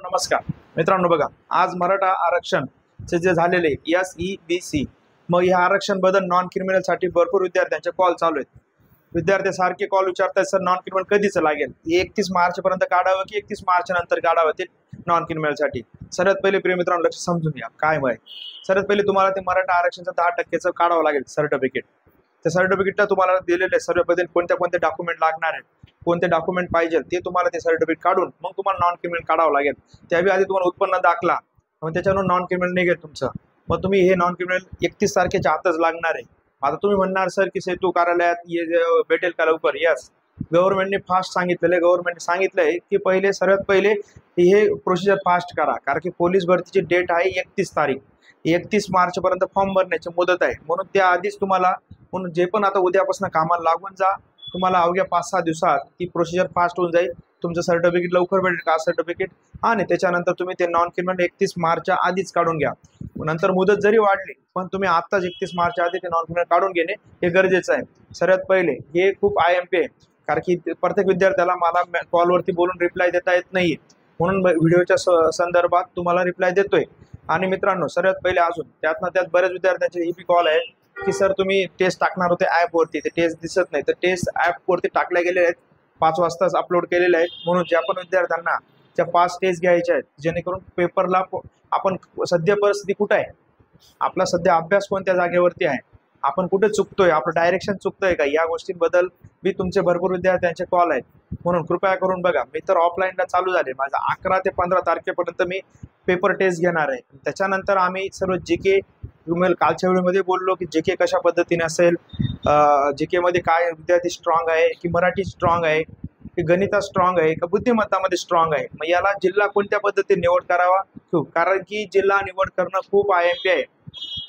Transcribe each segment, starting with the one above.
नमस्कार मित्रांनो, बघा आज मराठा आरक्षणचे जे झालेले SEBC, मग ह्या आरक्षण बदल नॉन क्रिमिनल साठी भरपूर विद्यार्थ्यांचे कॉल चालू आहेत। विद्यार्थी सारखे कॉल विचारतात, सर नॉन क्रिमिनल कधीच लागेल, 31 मार्च पर्यंत काढावं की 31 मार्च नंतर काढावं ते नॉन क्रिमिनल साठी? सर्वात पहिले प्रिय मित्रांनो लक्ष समजून घ्या काय आहे। सर्वात पहिले तुम्हाला ते मराठा आरक्षणचं 10% काढावं लागेल सर्टिफिकेट। त्या सर्टिफिकेटला तुम्हाला दिलेले सर्व पद्धती कोणते डॉक्युमेंट लागणार आहेत, कोणते डॉक्युमेंट पाहिजे ते तुम्हाला ते सर्टिफिकेट काढून मग तुम्हाला नॉन क्रिमिनल काढावं लागेल। त्यावेळी आधी तुम्हाला उत्पन्न दाखला, मग त्याच्यावर नॉन क्रिमिनल निघेल तुमचं, मग तुम्ही हे नॉन क्रिमिनल 31 तारखेच्या आतच लागणार आहे। आता तुम्ही म्हणणार सर की सेतू कार्यालयात भेटेल का लवकर? यस, गव्हर्नमेंटने फास्ट सांगितलेलं आहे। गव्हर्नमेंटने सांगितलंय की सर्वात पहिले हे प्रोसिजर फास्ट करा, कारण की पोलीस भरतीची डेट आहे 31 तारीख, 31 मार्च पर्यंत फॉर्म भरण्याची मुदत आहे। म्हणून त्या आधीच तुम्हाला जे पण आता उद्यापासून कामाला लागून जा, तुम्हाला अवघ्या 5-6 दिवसात ती प्रोसिजर फास्ट होऊन जाईल। तुमचं सर्टिफिकेट लवकर भेटेल, कास्ट सर्टिफिकेट, आणि त्याच्यानंतर तुम्ही ते नॉन क्रिमिनल 31 मार्चच्या आधीच काढून घ्या। नंतर मुदत जरी वाढली पण तुम्ही आत्ताच 31 मार्चच्या आधी ते नॉन क्रिमिनल काढून घेणे हे गरजेचं आहे। सर्वात पहिले हे खूप IMP आहे, कारण की प्रत्येक विद्यार्थ्याला मला कॉलवरती बोलून रिप्लाय देता येत नाही, म्हणून व्हिडिओच्या संदर्भात तुम्हाला रिप्लाय देतोय। आणि मित्रांनो सर्वात पहिले अजून त्यात बऱ्याच विद्यार्थ्यांचे ही कॉल आहे की सर तुम्ही टेस्ट टाकणार होते ॲपवरती, ते टेस्ट दिसत नाही, तर टेस्ट ॲपवरती टाकल्या गेलेले आहेत, 5 वाजताच अपलोड केलेले आहेत। म्हणून ज्या पण विद्यार्थ्यांना त्या 5 टेस्ट घ्यायच्या आहेत, जेणेकरून पेपरला आपण सध्या परिस्थिती कुठं आहे, आपला सध्या अभ्यास कोणत्या जागेवरती आहे, आपण कुठे चुकतोय, आपलं डायरेक्शन चुकतोय का, या गोष्टींबद्दल मी तुमचे भरपूर विद्यार्थ्यांचे कॉल आहेत। म्हणून कृपया करून बघा, मी तर ऑफलाईनला चालू झाले, माझा 11 ते 15 तारखेपर्यंत मी पेपर टेस्ट घेणार आहे। त्याच्यानंतर आम्ही सर्व GK, तुम्हाला कालच्या व्हिडिओमध्ये बोललो की GK कशा पद्धतीने असेल, GK मध्ये काय विद्यार्थी स्ट्रॉंग आहे, की मराठी स्ट्रॉंग आहे, की गणितात स्ट्रॉंग आहे, का बुद्धिमत्तामध्ये स्ट्रॉंग आहे, मग याला जिल्हा कोणत्या पद्धतीने निवड करावा, कारण की जिल्हा निवड करणं खूप IMP आहे।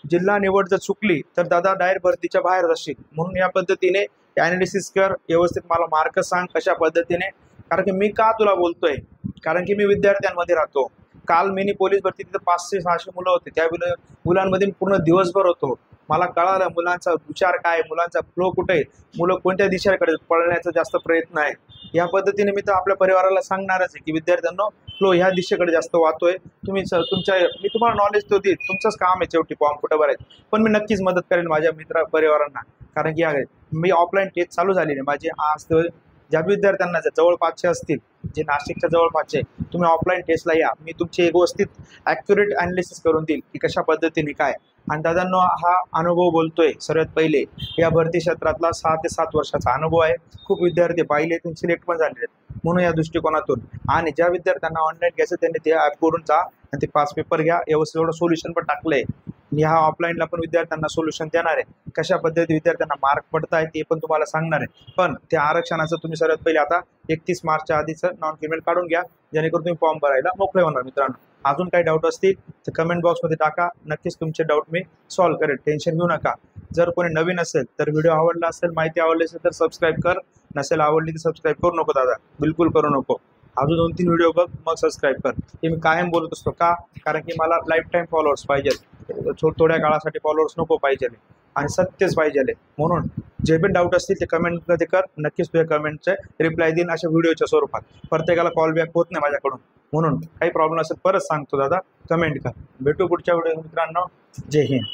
जिल्हा निवड जर चुकली तर दादा डायरेक्ट भरतीच्या बाहेर जाशील। म्हणून या पद्धतीने ॲनालिसिस कर, व्यवस्थित मला मार्क सांग कशा पद्धतीने, कारण की मी का तुला बोलतोय, कारण की मी विद्यार्थ्यांमध्ये राहतो। काल मिनी पोलीस भरती तिथे 500-600 मुलं होते, त्या मुलांमध्ये पूर्ण दिवसभर होतो। मला कळालं मुलांचा विचार काय, मुलांचा फ्लो कुठे आहे, मुलं कोणत्या दिशेकडे पळण्याचा जास्त प्रयत्न आहे। या पद्धतीने मी तर आपल्या परिवाराला सांगणारच आहे की विद्यार्थ्यांनो फ्लो ह्या दिशेकडे जास्त वाहतोय, तुम्ही मी तुम्हाला नॉलेज तो देईल, तुमचंच काम आहे शेवटी फॉर्म कुठं भरायचं, पण मी नक्कीच मदत करेन माझ्या परिवारांना, कारण की मी ऑफलाईन टेस्ट चालू झालेली आहे माझी। आज ज्या विद्यार्थ्यांना जवळपासचे असतील, जे नाशिकच्या जवळपासचे, तुम्ही ऑफलाईन टेस्टला या, मी तुमची एक व्यवस्थित ॲक्युरेट ॲनालिसिस करून देईल की कशा पद्धतीने काय। आणि दादांनो हा अनुभव बोलतोय, सर्वात पहिले या भरती क्षेत्रातला 6 ते 7 वर्षाचा अनुभव आहे। खूप विद्यार्थी पाहिले, तुम्ही सिलेक्ट पण झालेले आहेत, म्हणून या दृष्टिकोनातून। आणि ज्या विद्यार्थ्यांना ऑनलाईन घ्यायचं त्यांनी ते ॲपवरून जा आणि ते 5 पेपर घ्या, व्यवस्थित एवढं सोल्युशन पण टाकलंय। आणि ह्या ऑफलाईनला पण विद्यार्थ्यांना सोल्युशन देणार आहे, कशा पद्धती विद्यार्थ्यांना मार्क पडत आहे ते पण तुम्हाला सांगणार आहे। पण त्या आरक्षणाचं तुम्ही सर्वात पहिले आता 31 मार्चच्या आधीचं नॉन क्रिमिनल काढून घ्या, जेणेकरून तुम्ही फॉर्म भरायला मोकळे होणार। मित्रांनो अजून काही डाऊट असतील तर कमेंट बॉक्समध्ये टाका, नक्कीच तुमचे डाऊट मी सॉल्व्ह करेल, टेन्शन घेऊ नका। जर कोणी नवीन असेल तर व्हिडिओ आवडला असेल, माहिती आवडली असेल तर सबस्क्राईब कर, नसेल आवडली तर सबस्क्राईब करू नको दादा, बिलकुल करू नको। अजून 2-3 व्हिडिओ बघ मग सबस्क्राईब कर, हे मी कायम बोलत असतो का, कारण की मला लाईफ टाईम फॉलोअर्स पाहिजे, थोड्या काळासाठी फॉलोअर्स नको पाहिजे, आणि सत्यच पाहिजे। म्हणून जे पण डाऊट असतील ते कमेंटमध्ये कर, नक्कीच तुझ्या कमेंटचे रिप्लाय देईन अशा व्हिडिओच्या स्वरूपात। प्रत्येकाला कॉल बॅक होत नाही माझ्याकडून, म्हणून काही प्रॉब्लेम असेल परत सांगतो दादा, कमेंट कर। भेटू पुढच्या व्हिडिओ मित्रांनो, जय हिंद।